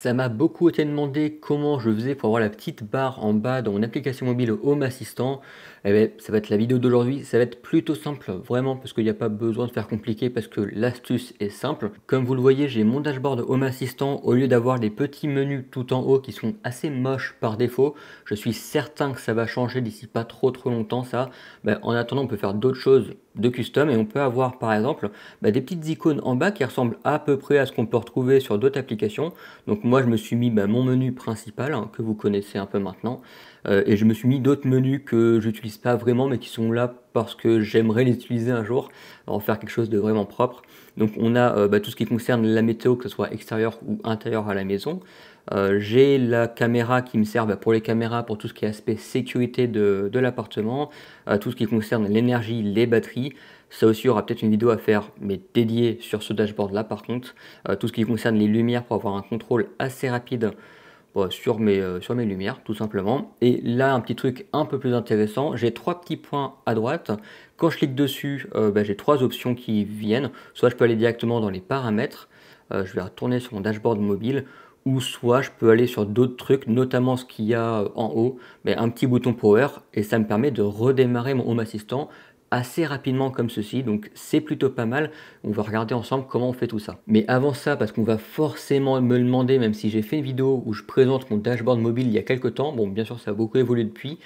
Ça m'a beaucoup été demandé comment je faisais pour avoir la petite barre en bas dans mon application mobile Home Assistant. Eh beh, ça va être la vidéo d'aujourd'hui, ça va être plutôt simple, vraiment, parce qu'il n'y a pas besoin de faire compliqué, parce que l'astuce est simple. Comme vous le voyez, j'ai mon dashboard Home Assistant, au lieu d'avoir des petits menus tout en haut qui sont assez moches par défaut. Je suis certain que ça va changer d'ici pas trop longtemps, ça. En attendant, on peut faire d'autres choses de custom, et on peut avoir par exemple des petites icônes en bas qui ressemblent à peu près à ce qu'on peut retrouver sur d'autres applications. Donc moi je me suis mis mon menu principal, hein, que vous connaissez un peu maintenant, et je me suis mis d'autres menus que j'utilise pas vraiment mais qui sont là parce que j'aimerais les utiliser un jour, en faire quelque chose de vraiment propre. Donc on a tout ce qui concerne la météo, que ce soit extérieur ou intérieur à la maison. J'ai la caméra qui me sert pour les caméras, pour tout ce qui est aspect sécurité de l'appartement, tout ce qui concerne l'énergie, les batteries. Ça aussi, il y aura peut-être une vidéo à faire, mais dédiée sur ce dashboard-là par contre. Tout ce qui concerne les lumières pour avoir un contrôle assez rapide sur mes lumières, tout simplement. Et là, un petit truc un peu plus intéressant, j'ai trois petits points à droite. Quand je clique dessus, j'ai trois options qui viennent. Soit je peux aller directement dans les paramètres, je vais retourner sur mon dashboard mobile, ou soit je peux aller sur d'autres trucs, notamment ce qu'il y a en haut, un petit bouton power, et ça me permet de redémarrer mon Home Assistant assez rapidement comme ceci, donc c'est plutôt pas mal. On va regarder ensemble comment on fait tout ça. Mais avant ça, parce qu'on va forcément me le demander, même si j'ai fait une vidéo où je présente mon dashboard mobile il y a quelques temps, bon bien sûr ça a beaucoup évolué depuis,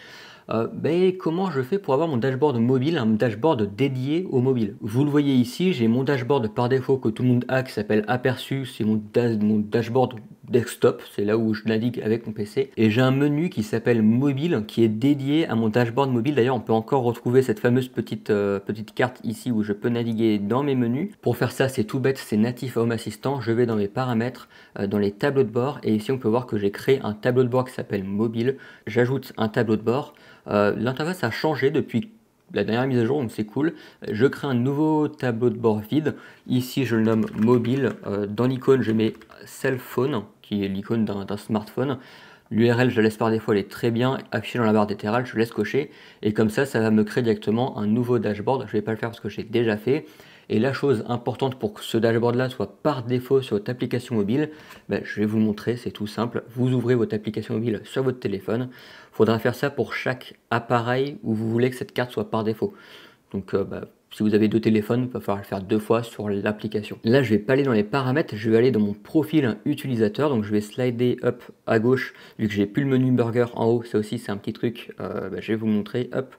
comment je fais pour avoir mon dashboard mobile, un dashboard dédié au mobile? Vous le voyez ici, j'ai mon dashboard par défaut que tout le monde a qui s'appelle Aperçu, c'est mon dashboard desktop, c'est là où je navigue avec mon PC. Et j'ai un menu qui s'appelle mobile qui est dédié à mon dashboard mobile. D'ailleurs, on peut encore retrouver cette fameuse petite carte ici où je peux naviguer dans mes menus. Pour faire ça, c'est tout bête, c'est natif à Home Assistant. Je vais dans mes paramètres, dans les tableaux de bord, et ici on peut voir que j'ai créé un tableau de bord qui s'appelle mobile. J'ajoute un tableau de bord. L'interface a changé depuis la dernière mise à jour, donc c'est cool. Je crée un nouveau tableau de bord vide. Ici, je le nomme mobile. Dans l'icône, je mets cell phone, qui est l'icône d'un smartphone. L'URL, je la laisse par défaut, elle est très bien affichée dans la barre latérale, je laisse cocher. Et comme ça va me créer directement un nouveau dashboard. Je ne vais pas le faire parce que j'ai déjà fait. Et la chose importante pour que ce dashboard-là soit par défaut sur votre application mobile, je vais vous le montrer, c'est tout simple. Vous ouvrez votre application mobile sur votre téléphone. Il faudra faire ça pour chaque appareil où vous voulez que cette carte soit par défaut. Donc si vous avez deux téléphones, il va falloir le faire deux fois sur l'application. Là, je vais pas aller dans les paramètres, je vais aller dans mon profil utilisateur. Donc je vais slider up à gauche, vu que j'ai plus le menu burger en haut. Ça aussi, c'est un petit truc, je vais vous montrer. Hop.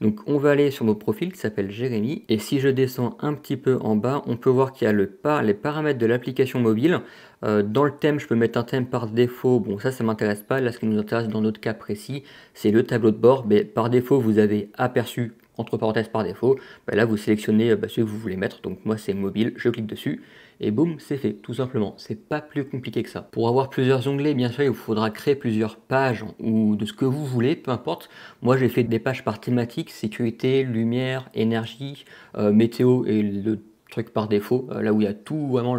Donc on va aller sur mon profil qui s'appelle Jérémy. Et si je descends un petit peu en bas, on peut voir qu'il y a les paramètres de l'application mobile. Dans le thème, je peux mettre un thème par défaut. Bon, ça m'intéresse pas. Là, ce qui nous intéresse dans notre cas précis, c'est le tableau de bord. Mais par défaut, vous avez Aperçu entre parenthèses par défaut. Là, vous sélectionnez ce que vous voulez mettre. Donc moi, c'est mobile. Je clique dessus et boum, c'est fait, tout simplement. C'est pas plus compliqué que ça. Pour avoir plusieurs onglets, bien sûr, il vous faudra créer plusieurs pages ou de ce que vous voulez, peu importe. Moi, j'ai fait des pages par thématique, sécurité, lumière, énergie, météo et le truc par défaut, là où il y a tout, vraiment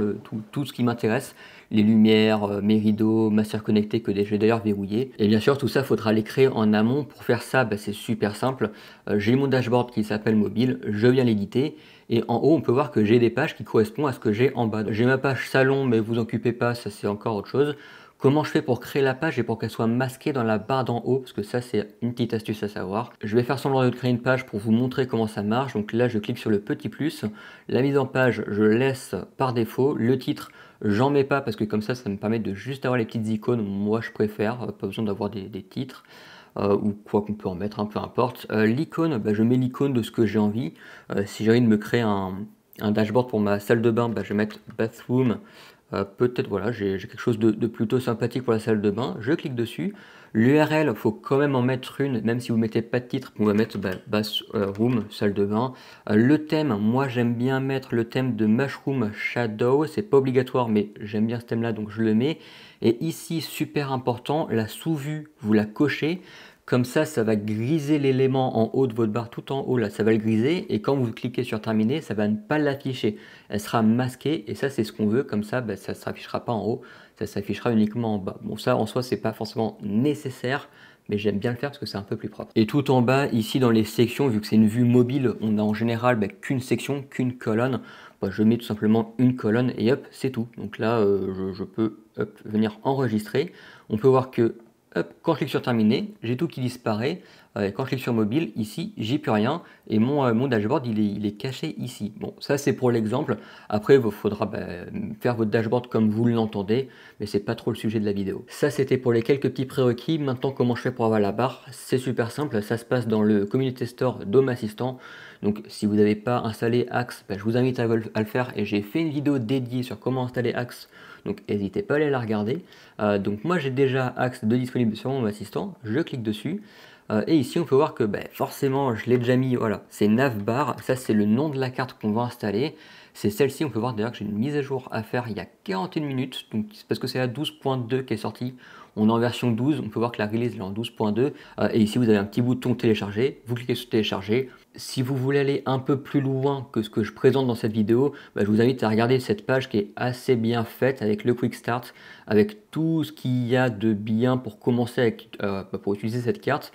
tout ce qui m'intéresse. Les lumières, mes rideaux, ma serre connectée que j'ai d'ailleurs verrouillé. Et bien sûr, tout ça, faudra les créer en amont. Pour faire ça, c'est super simple. J'ai mon dashboard qui s'appelle mobile, je viens l'éditer. Et en haut, on peut voir que j'ai des pages qui correspondent à ce que j'ai en bas. J'ai ma page salon, mais vous occupez pas, ça c'est encore autre chose. Comment je fais pour créer la page et pour qu'elle soit masquée dans la barre d'en haut, parce que ça c'est une petite astuce à savoir. Je vais faire semblant de créer une page pour vous montrer comment ça marche. Donc là je clique sur le petit plus, la mise en page je laisse par défaut, le titre j'en mets pas parce que comme ça me permet de juste avoir les petites icônes, moi je préfère, pas besoin d'avoir des titres. Ou quoi qu'on peut en mettre, peu importe. L'icône, je mets l'icône de ce que j'ai envie. Si j'ai envie de me créer un dashboard pour ma salle de bain, je vais mettre bathroom. Peut-être voilà, j'ai quelque chose de plutôt sympathique pour la salle de bain. Je clique dessus. L'URL, il faut quand même en mettre une, même si vous ne mettez pas de titre. On va mettre bathroom, salle de bain. Le thème, moi j'aime bien mettre le thème de Mushroom Shadow. C'est pas obligatoire, mais j'aime bien ce thème-là, donc je le mets. Et ici, super important, la sous-vue, vous la cochez. Comme ça va griser l'élément en haut de votre barre, tout en haut, là, ça va le griser. Et quand vous cliquez sur terminer, ça va ne pas l'afficher. Elle sera masquée, et ça, c'est ce qu'on veut. Comme ça, ça ne s'affichera pas en haut, ça s'affichera uniquement en bas. Bon, ça, en soi, c'est pas forcément nécessaire, mais j'aime bien le faire parce que c'est un peu plus propre. Et tout en bas, ici dans les sections, vu que c'est une vue mobile, on a en général qu'une section, qu'une colonne. Bah, je mets tout simplement une colonne et hop, c'est tout. Donc là, je peux hop, venir enregistrer. On peut voir que hop, quand je clique sur terminer, j'ai tout qui disparaît. Quand je clique sur mobile, ici, j'ai plus rien. Et mon dashboard, il est caché ici. Bon, ça c'est pour l'exemple. Après, il faudra faire votre dashboard comme vous l'entendez, mais c'est pas trop le sujet de la vidéo. Ça, c'était pour les quelques petits prérequis. Maintenant, comment je fais pour avoir la barre? C'est super simple. Ça se passe dans le Community Store d'Home Assistant. Donc, si vous n'avez pas installé Axe, je vous invite à le faire. Et j'ai fait une vidéo dédiée sur comment installer Axe. Donc, n'hésitez pas à aller la regarder. Donc, moi, j'ai déjà Axe de disponible sur mon assistant. Je clique dessus. Et ici, on peut voir que forcément, je l'ai déjà mis, voilà, c'est navbar, ça c'est le nom de la carte qu'on va installer. C'est celle-ci, on peut voir d'ailleurs que j'ai une mise à jour à faire il y a 41 minutes, donc c'est parce que c'est la 12.2 qui est sortie. On est en version 12, on peut voir que la release est en 12.2. Et ici, vous avez un petit bouton télécharger, vous cliquez sur télécharger. Si vous voulez aller un peu plus loin que ce que je présente dans cette vidéo, je vous invite à regarder cette page qui est assez bien faite avec le Quick Start, avec tout ce qu'il y a de bien pour commencer pour utiliser cette carte.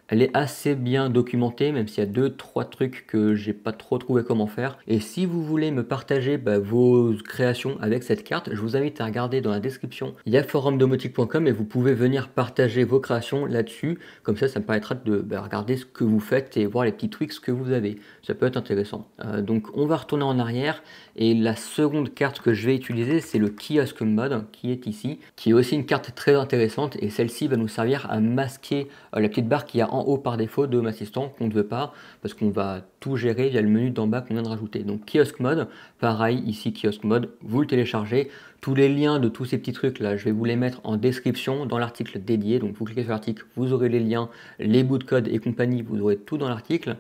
Elle est assez bien documentée, même s'il y a 2-3 trucs que j'ai pas trop trouvé comment faire. Et si vous voulez me partager vos créations avec cette carte, je vous invite à regarder dans la description. Il y a forumdomotique.com et vous pouvez venir partager vos créations là-dessus. Comme ça me permettra de regarder ce que vous faites et voir les petits tweaks que vous avez. Ça peut être intéressant. Donc on va retourner en arrière. Et la seconde carte que je vais utiliser, c'est le Kiosk Mode qui est ici, qui est aussi une carte très intéressante. Et celle-ci va nous servir à masquer la petite barre qu'il y a en haut par défaut de Home Assistant qu'on ne veut pas parce qu'on va tout gérer via le menu d'en bas qu'on vient de rajouter. Donc Kiosk Mode, pareil ici Kiosk Mode, vous le téléchargez. Tous les liens de tous ces petits trucs là, je vais vous les mettre en description dans l'article dédié. Donc vous cliquez sur l'article, vous aurez les liens, les bouts de code et compagnie, vous aurez tout dans l'article.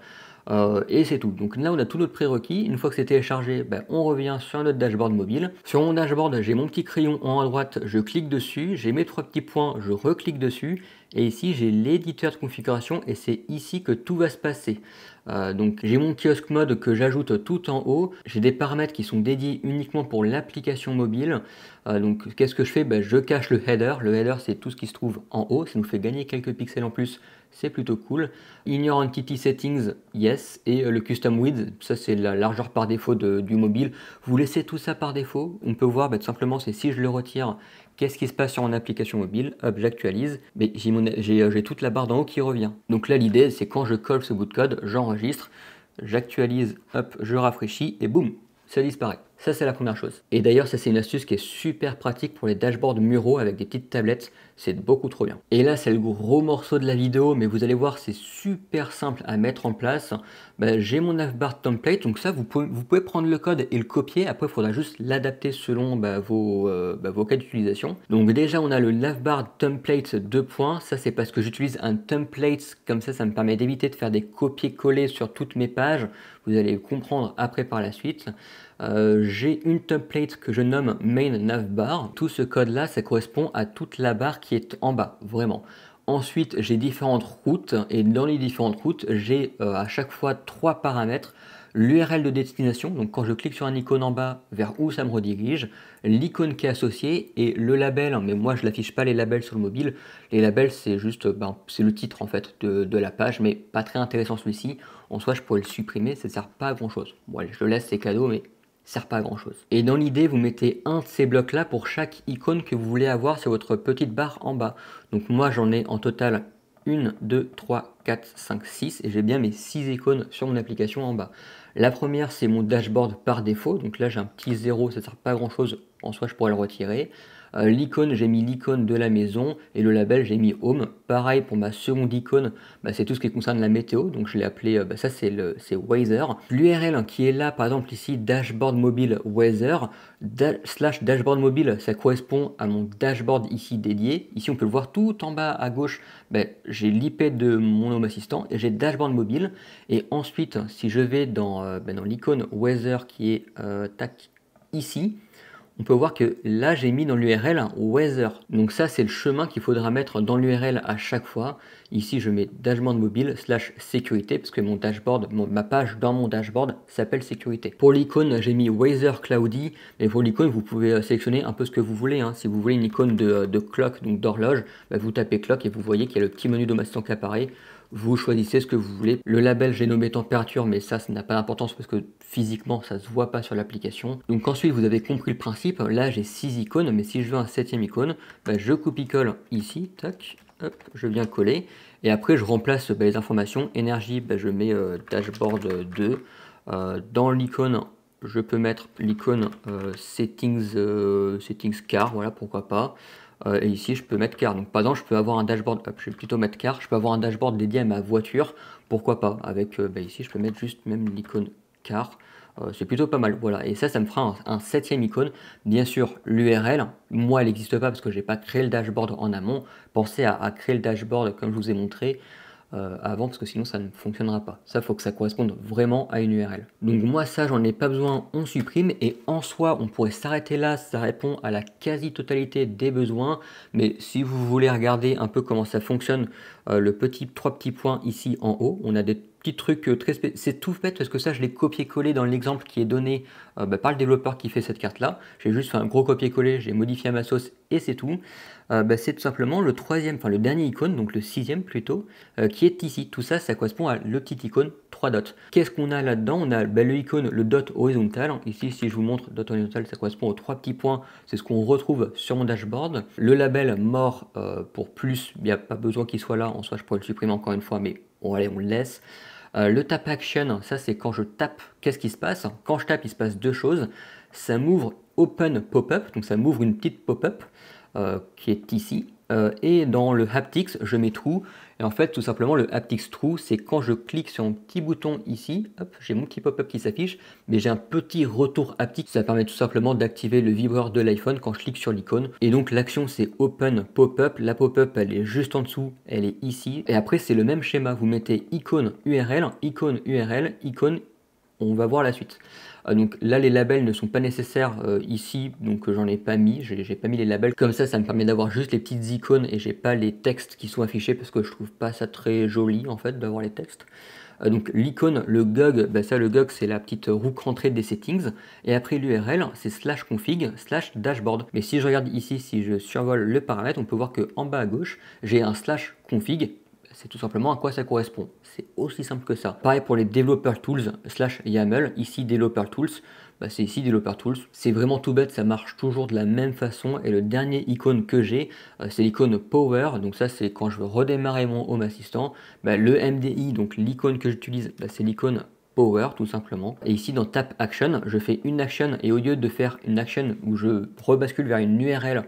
Et c'est tout. Donc là, on a tout notre prérequis. Une fois que c'est téléchargé, on revient sur notre dashboard mobile. Sur mon dashboard, j'ai mon petit crayon en haut à droite, je clique dessus. J'ai mes 3 petits points, je reclique dessus. Et ici, j'ai l'éditeur de configuration et c'est ici que tout va se passer. Donc j'ai mon kiosque mode que j'ajoute tout en haut. J'ai des paramètres qui sont dédiés uniquement pour l'application mobile. Donc qu'est-ce que je fais? Je cache le header. Le header, c'est tout ce qui se trouve en haut. Ça nous fait gagner quelques pixels en plus. C'est plutôt cool. Ignore Entity Settings, yes. Et le Custom Width, ça c'est la largeur par défaut du mobile. Vous laissez tout ça par défaut. On peut voir tout simplement, c'est si je le retire, qu'est-ce qui se passe sur mon application mobile. Hop, j'actualise. Mais j'ai toute la barre d'en haut qui revient. Donc là, l'idée, c'est quand je colle ce bout de code, j'enregistre, j'actualise, hop, je rafraîchis et boum, ça disparaît. Ça, c'est la première chose. Et d'ailleurs, ça, c'est une astuce qui est super pratique pour les dashboards muraux avec des petites tablettes. C'est beaucoup trop bien. Et là, c'est le gros morceau de la vidéo, mais vous allez voir, c'est super simple à mettre en place. J'ai mon navbar template, donc ça, vous pouvez prendre le code et le copier. Après, il faudra juste l'adapter selon vos cas d'utilisation. Donc déjà, on a le navbar template 2 points. Ça, c'est parce que j'utilise un template. Comme ça me permet d'éviter de faire des copier-coller sur toutes mes pages. Vous allez comprendre après par la suite. J'ai une template que je nomme main navbar. Tout ce code là, ça correspond à toute la barre qui est en bas, vraiment. Ensuite, j'ai différentes routes et dans les différentes routes, j'ai à chaque fois 3 paramètres. L'URL de destination, donc quand je clique sur un icône en bas, vers où ça me redirige, l'icône qui est associée et le label, mais moi je l'affiche pas les labels sur le mobile. Les labels, c'est juste c'est le titre en fait de la page, mais pas très intéressant celui-ci. En soi, je pourrais le supprimer, ça ne sert pas à grand chose. Bon, allez, je le laisse, c'est cadeau, mais sert pas à grand chose. Et dans l'idée, vous mettez un de ces blocs là pour chaque icône que vous voulez avoir sur votre petite barre en bas. Donc moi j'en ai en total 1, 2, 3, 4, 5, 6 et j'ai bien mes 6 icônes sur mon application en bas. La première, c'est mon dashboard par défaut. Donc là, j'ai un petit 0, ça ne sert pas à grand chose. En soi, je pourrais le retirer. L'icône, j'ai mis l'icône de la maison et le label, j'ai mis Home. Pareil pour ma seconde icône, c'est tout ce qui concerne la météo. Donc je l'ai appelé, ça c'est Weather. L'URL qui est là, par exemple ici, dashboard mobile Weather, slash dashboard mobile, ça correspond à mon dashboard ici dédié. Ici, on peut le voir tout en bas à gauche. J'ai l'IP de mon Home Assistant et j'ai dashboard mobile. Et ensuite, si je vais dans l'icône Weather qui est ici, on peut voir que là j'ai mis dans l'URL un weather. Donc ça c'est le chemin qu'il faudra mettre dans l'URL à chaque fois. Ici je mets dashboard mobile / sécurité parce que mon dashboard, ma page dans mon dashboard s'appelle sécurité. Pour l'icône j'ai mis weather cloudy, mais pour l'icône vous pouvez sélectionner un peu ce que vous voulez. Si vous voulez une icône de clock, donc d'horloge, vous tapez clock et vous voyez qu'il y a le petit menu d'Home Assistant qui apparaît. Vous choisissez ce que vous voulez. Le label, j'ai nommé température, mais ça n'a pas d'importance parce que physiquement, ça se voit pas sur l'application. Donc ensuite, vous avez compris le principe. Là, j'ai 6 icônes, mais si je veux un 7e icône, je copie-colle ici, tac, hop, je viens coller. Et après, je remplace les informations. Énergie, je mets dashboard 2. Dans l'icône, je peux mettre l'icône settings car, voilà, pourquoi pas. Et ici je peux mettre car. Donc par exemple je peux avoir un dashboard, je vais plutôt mettre car, je peux avoir un dashboard dédié à ma voiture, pourquoi pas, avec ici je peux mettre juste même l'icône car, c'est plutôt pas mal, voilà, et ça me fera un 7e icône. Bien sûr l'URL, moi elle n'existe pas parce que j'ai pas créé le dashboard en amont, pensez à créer le dashboard comme je vous ai montré, avant parce que sinon ça ne fonctionnera pas. Ça faut que ça corresponde vraiment à une URL. Donc moi ça j'en ai pas besoin, on supprime et en soi on pourrait s'arrêter là, ça répond à la quasi-totalité des besoins. Mais si vous voulez regarder un peu comment ça fonctionne, le trois petits points ici en haut, on a des petits trucs c'est tout fait parce que ça je l'ai copié-collé dans l'exemple qui est donné par le développeur qui fait cette carte là. J'ai juste fait un gros copier-coller, j'ai modifié à ma sauce et c'est tout. C'est tout simplement le le dernier icône, donc le 6e plutôt, qui est ici. Tout ça, ça correspond à le petit icône 3 dots. Qu'est-ce qu'on a là-dedans? On a le icône, le dot horizontal. Ici, si je vous montre dot horizontal, ça correspond aux 3 petits points. C'est ce qu'on retrouve sur mon dashboard. Le label mort pour plus, il n'y a pas besoin qu'il soit là. En soi, je pourrais le supprimer encore une fois, mais bon, allez, on le laisse. Le tap action, ça c'est quand je tape, qu'est-ce qui se passe? Quand je tape, il se passe deux choses. Ça m'ouvre open pop-up, donc ça m'ouvre une petite pop-up qui est ici. Et dans le haptics, je mets true. Et en fait, tout simplement, le haptics true, c'est quand je clique sur un petit bouton ici, hop, j'ai mon petit pop-up qui s'affiche, mais j'ai un petit retour haptique. Ça permet tout simplement d'activer le vibreur de l'iPhone quand je clique sur l'icône. Et donc, l'action, c'est open pop-up. La pop-up, elle est juste en dessous, elle est ici. Et après, c'est le même schéma. Vous mettez icône URL, icône URL, icône. On va voir la suite. Donc là les labels ne sont pas nécessaires ici, donc j'en ai pas mis, j'ai pas mis les labels, comme ça me permet d'avoir juste les petites icônes et j'ai pas les textes qui sont affichés parce que je trouve pas ça très joli en fait d'avoir les textes. Donc l'icône, le GUG, le GUG c'est la petite roue rentrée des settings, et après l'URL c'est /config /dashboard. Mais si je regarde ici, si je survole le paramètre, on peut voir que en bas à gauche j'ai un /config. C'est tout simplement à quoi ça correspond. C'est aussi simple que ça. Pareil pour les Developer Tools /YAML. Ici, Developer Tools, c'est ici Developer Tools. C'est vraiment tout bête, ça marche toujours de la même façon. Et le dernier icône que j'ai, c'est l'icône Power. Donc ça, c'est quand je veux redémarrer mon Home Assistant. Le MDI, donc l'icône que j'utilise, c'est l'icône Power tout simplement. Et ici dans Tap Action, je fais une action et au lieu de faire une action où je rebascule vers une URL,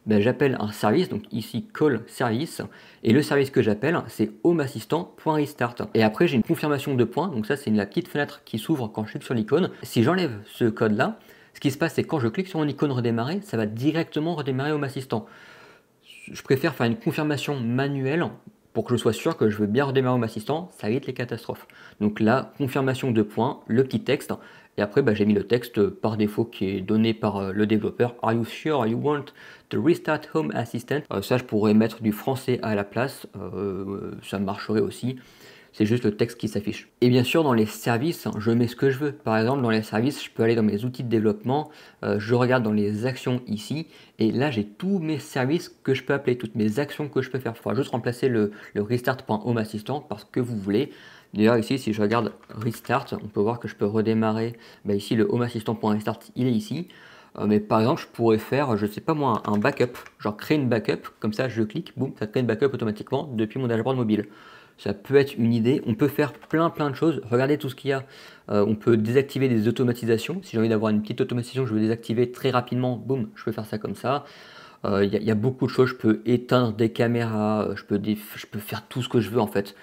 j'appelle un service, donc ici call service, et le service que j'appelle c'est homeassistant.restart. Et après j'ai une confirmation de points, donc ça c'est la petite fenêtre qui s'ouvre quand je clique sur l'icône. Si j'enlève ce code là, ce qui se passe c'est quand je clique sur mon icône redémarrer, ça va directement redémarrer Home Assistant. Je préfère faire une confirmation manuelle pour que je sois sûr que je veux bien redémarrer Home Assistant, ça évite les catastrophes. Donc là, confirmation de points, le petit texte, et après j'ai mis le texte par défaut qui est donné par le développeur. Are you sure you want to restart Home Assistant? Ça je pourrais mettre du français à la place, ça marcherait aussi. C'est juste le texte qui s'affiche. Et bien sûr, dans les services, je mets ce que je veux. Par exemple, dans les services, je peux aller dans mes outils de développement, je regarde dans les actions ici, et là, j'ai tous mes services que je peux appeler, toutes mes actions que je peux faire. Il faudra juste remplacer le restart.homeassistant parce que vous voulez. D'ailleurs, ici, si je regarde restart, on peut voir que je peux redémarrer. Ici, le homeassistant.restart, il est ici. Mais par exemple, je pourrais faire, je sais pas moi, un backup. Genre créer une backup, comme ça, je clique, boum, ça crée une backup automatiquement depuis mon dashboard mobile. Ça peut être une idée. On peut faire plein de choses. Regardez tout ce qu'il y a. On peut désactiver des automatisations. Si j'ai envie d'avoir une petite automatisation, je veux désactiver très rapidement. Boum, je peux faire ça comme ça. Il y a beaucoup de choses. Je peux éteindre des caméras. Je peux faire tout ce que je veux en fait.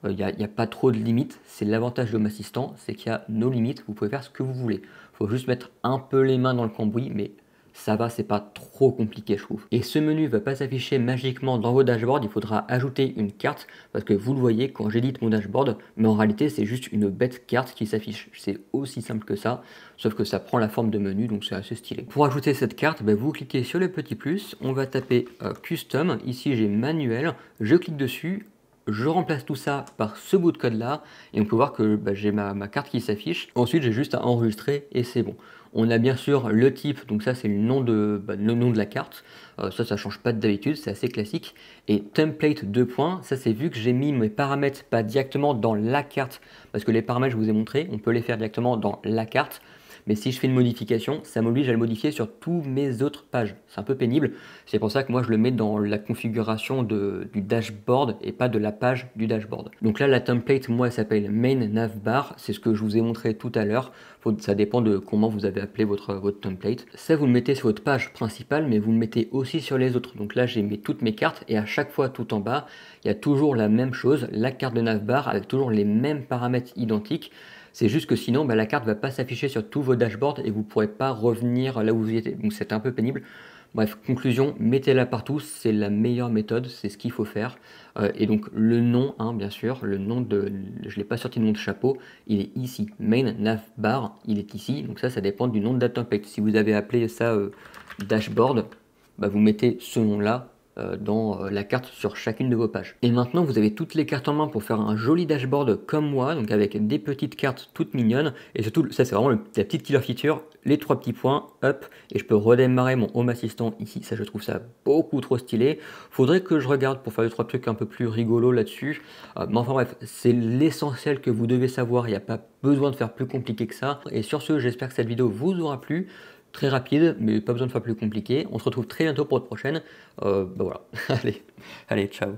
Il n'y a pas trop de limites. C'est l'avantage de Home Assistant, c'est qu'il y a nos limites. Vous pouvez faire ce que vous voulez. Il faut juste mettre un peu les mains dans le cambouis, mais ça va, c'est pas trop compliqué, je trouve. Et ce menu va pas s'afficher magiquement dans vos dashboards, il faudra ajouter une carte, parce que vous le voyez quand j'édite mon dashboard, mais en réalité c'est juste une bête carte qui s'affiche. C'est aussi simple que ça, sauf que ça prend la forme de menu, donc c'est assez stylé. Pour ajouter cette carte, vous cliquez sur le petit plus, on va taper Custom, ici j'ai Manuel, je clique dessus, je remplace tout ça par ce bout de code là et on peut voir que j'ai ma carte qui s'affiche. Ensuite j'ai juste à enregistrer et c'est bon. On a bien sûr le type, donc ça c'est le nom de la carte. Ça change pas d'habitude, c'est assez classique. Et template 2 points, ça c'est vu que j'ai mis mes paramètres pas directement dans la carte, parce que les paramètres je vous ai montré, on peut les faire directement dans la carte. Mais si je fais une modification, ça m'oblige à le modifier sur toutes mes autres pages. C'est un peu pénible. C'est pour ça que moi je le mets dans la configuration du dashboard et pas de la page du dashboard. Donc là la template, moi elle s'appelle main navbar. C'est ce que je vous ai montré tout à l'heure. Ça dépend de comment vous avez appelé votre template. Ça vous le mettez sur votre page principale, mais vous le mettez aussi sur les autres. Donc là j'ai mis toutes mes cartes et à chaque fois tout en bas, il y a toujours la même chose, la carte de navbar avec toujours les mêmes paramètres identiques. C'est juste que sinon, la carte ne va pas s'afficher sur tous vos dashboards et vous ne pourrez pas revenir là où vous y étiez. Donc c'est un peu pénible. Bref, conclusion, mettez-la partout, c'est la meilleure méthode, c'est ce qu'il faut faire. Et donc le nom, bien sûr, le nom de, je ne l'ai pas sorti de mon chapeau, il est ici, main navbar, il est ici. Donc ça dépend du nom de la template. Si vous avez appelé ça dashboard, vous mettez ce nom-là dans la carte sur chacune de vos pages. Et maintenant vous avez toutes les cartes en main pour faire un joli dashboard comme moi, donc avec des petites cartes toutes mignonnes, et surtout ça c'est vraiment la petite killer feature, les 3 petits points, hop, et je peux redémarrer mon Home Assistant ici, ça je trouve ça beaucoup trop stylé. Faudrait que je regarde pour faire 2-3 trucs un peu plus rigolos là-dessus, mais enfin bref, c'est l'essentiel que vous devez savoir, il n'y a pas besoin de faire plus compliqué que ça. Et sur ce, j'espère que cette vidéo vous aura plu. Très rapide, mais pas besoin de faire plus compliqué. On se retrouve très bientôt pour une prochaine. Voilà. Allez, ciao.